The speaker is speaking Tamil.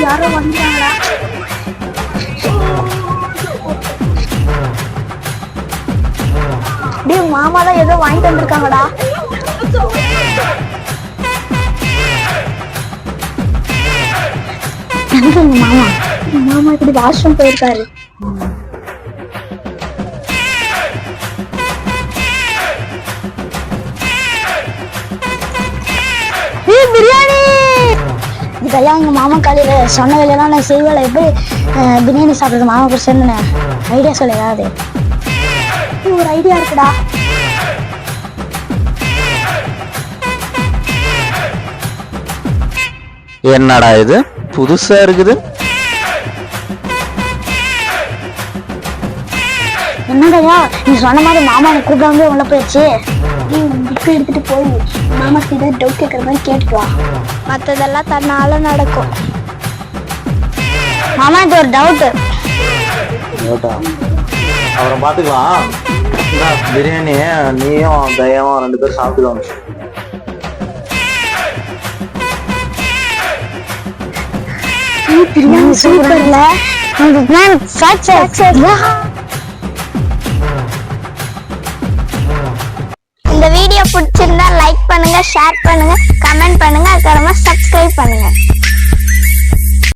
யாரோ வந்துட்டாங்களா? மாமா தான் ஏதோ வாங்கிட்டு வந்திருக்காங்கடா. மாமா மாமா இப்படி வாஷ்ரூம் போயிருக்காரு. பிரியாணி இதெல்லாம் எங்க மாமா காலையில சொன்ன வேலையெல்லாம் நான் செய்வேல. எப்படி பிரியாணி சாப்பிடுறது மாமா கூட சேர்ந்து ஐடியா சொல்ல ஏதாவது ஒரு ஐடியா இருக்குடா. என்னடா இது புதுசா இருக்குது? என்னடையா நீ சொன்ன மாதிரி மாமா எனக்கு கூப்பிடாம உள்ள போயிடுச்சு. நீ புக்கு எடுத்துட்டு போய் மாமா கிட்ட டவுட் கேட்கற மாதிரி கேட்டுட்டு வா. மற்றதெல்லாம் தன்னால நடக்கும். மாமா இது ஒரு டவுட்டு. அப்புறம் பாத்துக்கலாம். பிரியாணி நீயும் தயாவும் 2 பேரும் சாப்பிட்டுக்கோங்க. பிரியாணி சூப்பர்ல. இந்த வீடியோ பிடிச்சிருந்தா லைக் பண்ணுங்க, ஷேர் பண்ணுங்க, கமெண்ட் பண்ணுங்க, அப்புறமா சப்ஸ்கிரைப் பண்ணுங்க.